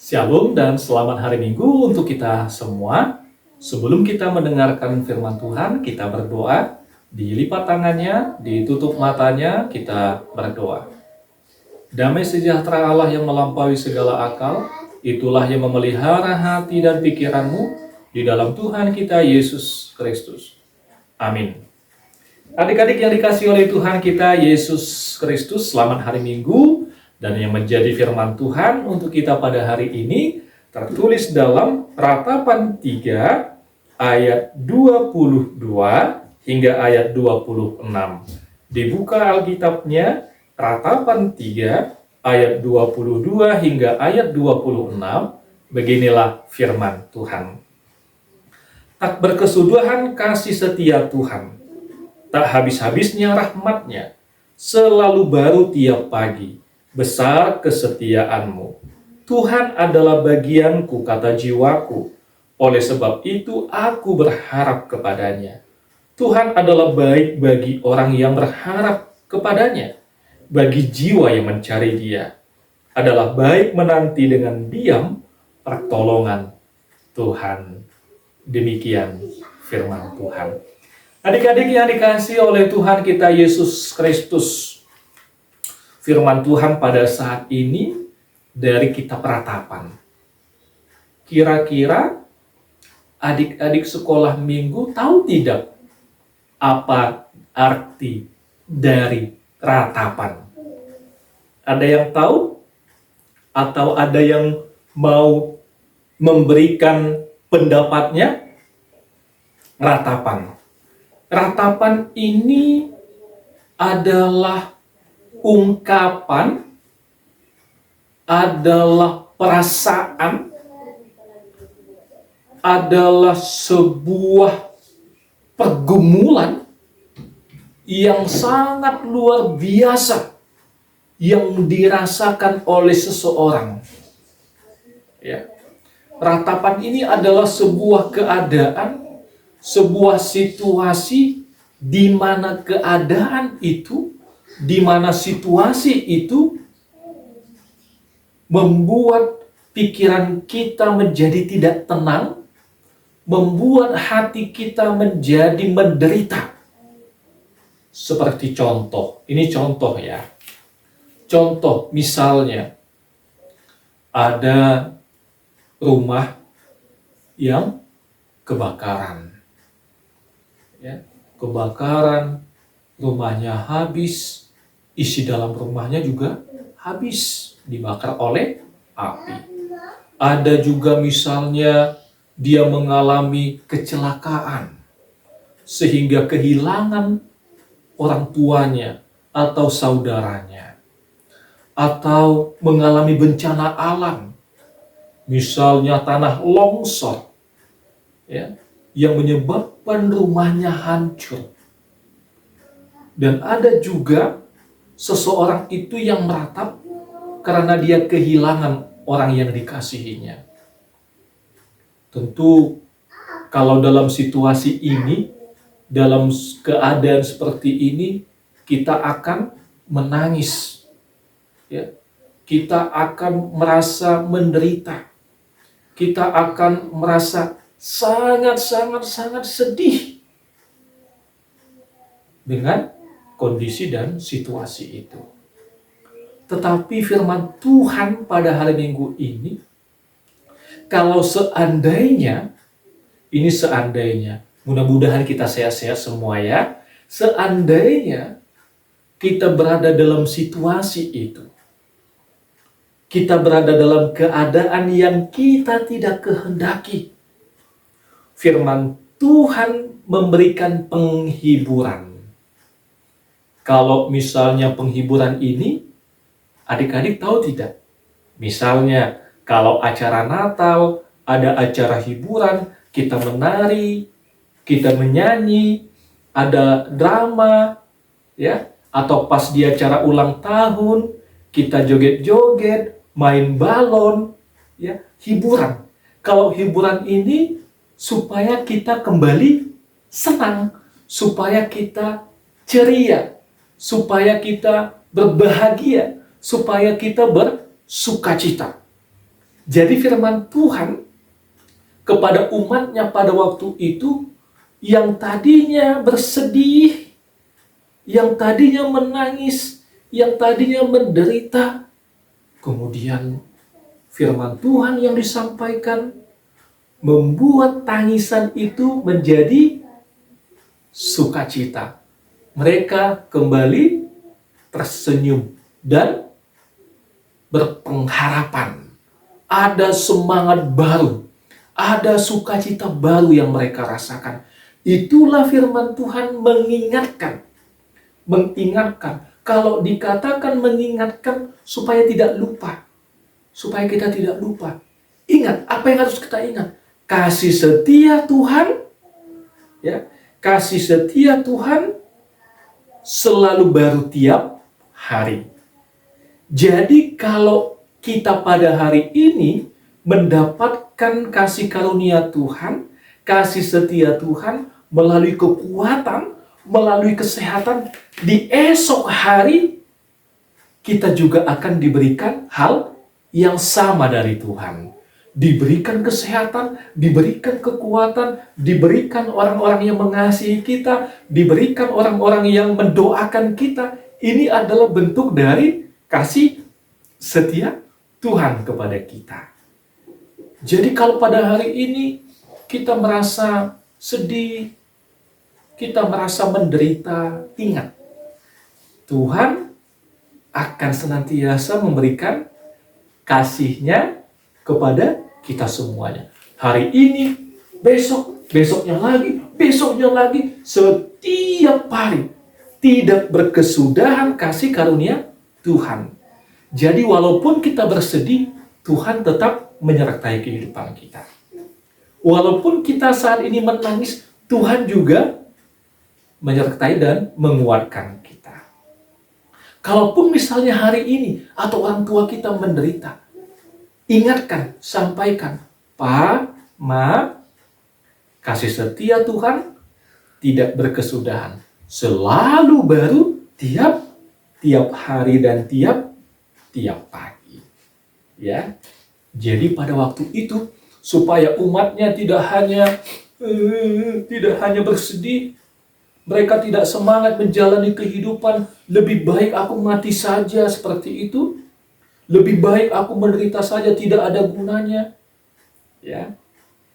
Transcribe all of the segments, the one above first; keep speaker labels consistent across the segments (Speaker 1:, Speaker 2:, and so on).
Speaker 1: Shalom dan selamat hari Minggu untuk kita semua. Sebelum kita mendengarkan firman Tuhan, kita berdoa. Dilipat tangannya, ditutup matanya, kita berdoa. Damai sejahtera Allah yang melampaui segala akal, itulah yang memelihara hati dan pikiranmu di dalam Tuhan kita Yesus Kristus. Amin. Adik-adik yang dikasihi oleh Tuhan kita Yesus Kristus, selamat hari Minggu. Dan yang menjadi firman Tuhan untuk kita pada hari ini tertulis dalam Ratapan 3 ayat 22 hingga ayat 26. Dibuka Alkitabnya, Ratapan 3 ayat 22 hingga ayat 26. Beginilah firman Tuhan. Tak berkesudahan kasih setia Tuhan, tak habis-habisnya rahmat-Nya, selalu baru tiap pagi. Besar kesetiaanmu. Tuhan adalah bagianku, kata jiwaku. Oleh sebab itu aku berharap kepadanya. Tuhan adalah baik bagi orang yang berharap kepadanya. Bagi jiwa yang mencari Dia. Adalah baik menanti dengan diam pertolongan Tuhan. Demikian firman Tuhan. Adik-adik yang dikasihi oleh Tuhan kita Yesus Kristus, firman Tuhan pada saat ini dari kitab Ratapan. Kira-kira adik-adik sekolah minggu tahu tidak apa arti dari ratapan? Ada yang tahu? Atau ada yang mau memberikan pendapatnya? Ratapan. Ratapan ini adalah ungkapan, adalah perasaan, adalah sebuah pergumulan yang sangat luar biasa yang dirasakan oleh seseorang. Ya. Ratapan ini adalah sebuah keadaan, sebuah situasi di mana keadaan itu, di mana situasi itu membuat pikiran kita menjadi tidak tenang, membuat hati kita menjadi menderita. Seperti contoh, ini contoh ya. Contoh misalnya, ada rumah yang kebakaran. Ya, kebakaran, rumahnya habis, isi dalam rumahnya juga habis dibakar oleh api. Ada juga misalnya dia mengalami kecelakaan sehingga kehilangan orang tuanya atau saudaranya, atau mengalami bencana alam, misalnya tanah longsor, ya, yang menyebabkan rumahnya hancur. Dan ada juga seseorang itu yang meratap karena dia kehilangan orang yang dikasihinya. Tentu kalau dalam situasi ini, dalam keadaan seperti ini, kita akan menangis. Ya. Kita akan merasa menderita. Kita akan merasa sangat sedih dengan kondisi dan situasi itu. Tetapi firman Tuhan pada hari Minggu ini, kalau seandainya, ini seandainya, mudah-mudahan kita sehat-sehat semua ya, seandainya kita berada dalam situasi itu, kita berada dalam keadaan yang kita tidak kehendaki, firman Tuhan memberikan penghiburan. Kalau misalnya penghiburan ini, adik-adik tahu tidak? Misalnya, kalau acara Natal, ada acara hiburan, kita menari, kita menyanyi, ada drama, ya, atau pas di acara ulang tahun, kita joget-joget, main balon, ya, hiburan. Kalau hiburan ini supaya kita kembali senang, supaya kita ceria, supaya kita berbahagia, supaya kita bersukacita. Jadi firman Tuhan kepada umatnya pada waktu itu, yang tadinya bersedih, yang tadinya menangis, yang tadinya menderita, kemudian firman Tuhan yang disampaikan membuat tangisan itu menjadi sukacita. Mereka kembali tersenyum dan berpengharapan. Ada semangat baru, ada sukacita baru yang mereka rasakan. Itulah firman Tuhan mengingatkan. Kalau dikatakan mengingatkan supaya tidak lupa. Supaya kita tidak lupa. Ingat, apa yang harus kita ingat? Kasih setia Tuhan, ya, kasih setia Tuhan selalu baru tiap hari. Jadi kalau kita pada hari ini mendapatkan kasih karunia Tuhan, kasih setia Tuhan melalui kekuatan, melalui kesehatan, di esok hari kita juga akan diberikan hal yang sama dari Tuhan. Diberikan kesehatan, diberikan kekuatan, diberikan orang-orang yang mengasihi kita, diberikan orang-orang yang mendoakan kita. Ini adalah bentuk dari kasih setia Tuhan kepada kita. Jadi kalau pada hari ini kita merasa sedih, kita merasa menderita, ingat, Tuhan akan senantiasa memberikan kasih-Nya kepada kita semuanya. Hari ini, besok, besoknya lagi, setiap hari. Tidak berkesudahan kasih karunia Tuhan. Jadi walaupun kita bersedih, Tuhan tetap menyertai kehidupan kita. Walaupun kita saat ini menangis, Tuhan juga menyertai dan menguatkan kita. Kalaupun misalnya hari ini atau orang tua kita menderita, ingatkan, sampaikan, Pak, Ma, kasih setia Tuhan tidak berkesudahan. Selalu baru tiap hari dan tiap pagi. Ya. Jadi pada waktu itu supaya umatnya tidak hanya bersedih, mereka tidak semangat menjalani kehidupan, lebih baik aku mati saja seperti itu. Lebih baik aku menderita saja, tidak ada gunanya. Ya.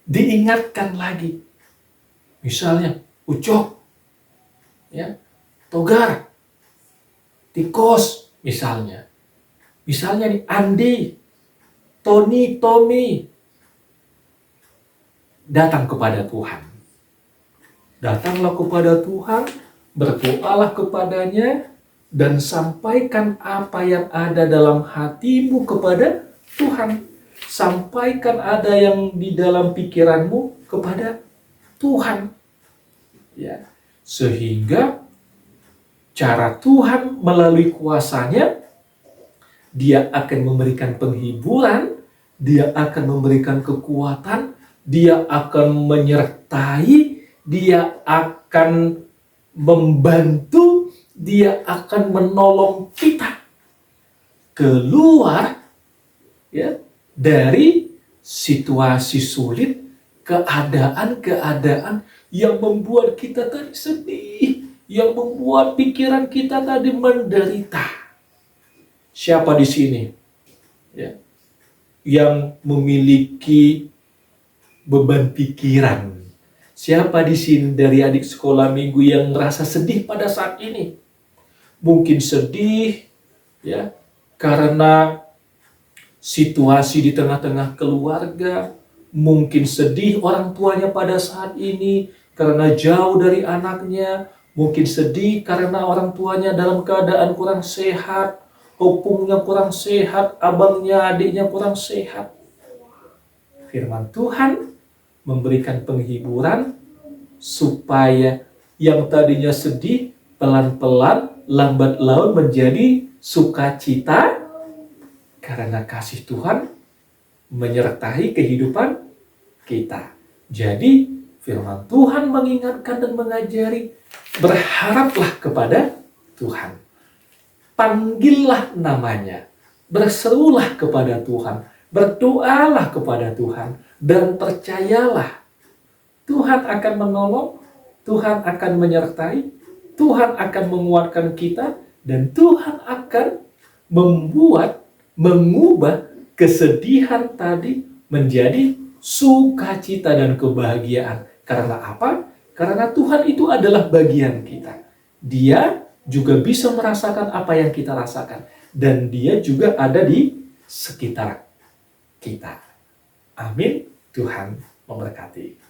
Speaker 1: Diingatkan lagi. Misalnya, Ucok, ya, Togar, Tikos, misalnya nih Andi, Tony, Tommy, datang kepada Tuhan. Datanglah kepada Tuhan, berdoalah kepadanya, dan sampaikan apa yang ada dalam hatimu kepada Tuhan. Sampaikan ada yang di dalam pikiranmu kepada Tuhan. Ya. Sehingga cara Tuhan melalui kuasa-Nya, Dia akan memberikan penghiburan, Dia akan memberikan kekuatan, Dia akan menyertai, Dia akan membantu, Dia akan menolong kita keluar, ya, dari situasi sulit, keadaan-keadaan yang membuat kita tadi sedih, yang membuat pikiran kita tadi menderita. Siapa di sini, ya, yang memiliki beban pikiran? Siapa di sini dari adik sekolah minggu yang merasa sedih pada saat ini? Mungkin sedih, ya, karena situasi di tengah-tengah keluarga. Mungkin sedih orang tuanya pada saat ini karena jauh dari anaknya. Mungkin sedih karena orang tuanya dalam keadaan kurang sehat, opungnya kurang sehat, abangnya, adiknya kurang sehat. Firman Tuhan memberikan penghiburan supaya yang tadinya sedih pelan-pelan, lambat laun menjadi sukacita karena kasih Tuhan menyertai kehidupan kita. Jadi firman Tuhan mengingatkan dan mengajari, berharaplah kepada Tuhan. Panggillah namanya, berserulah kepada Tuhan, Berdoalah kepada Tuhan dan percayalah Tuhan akan menolong, Tuhan akan menyertai, Tuhan akan menguatkan kita, dan Tuhan akan mengubah kesedihan tadi menjadi sukacita dan kebahagiaan. Karena apa? Karena Tuhan itu adalah bagian kita. Dia juga bisa merasakan apa yang kita rasakan. Dan dia juga ada di sekitar kita. Amin. Tuhan memberkati.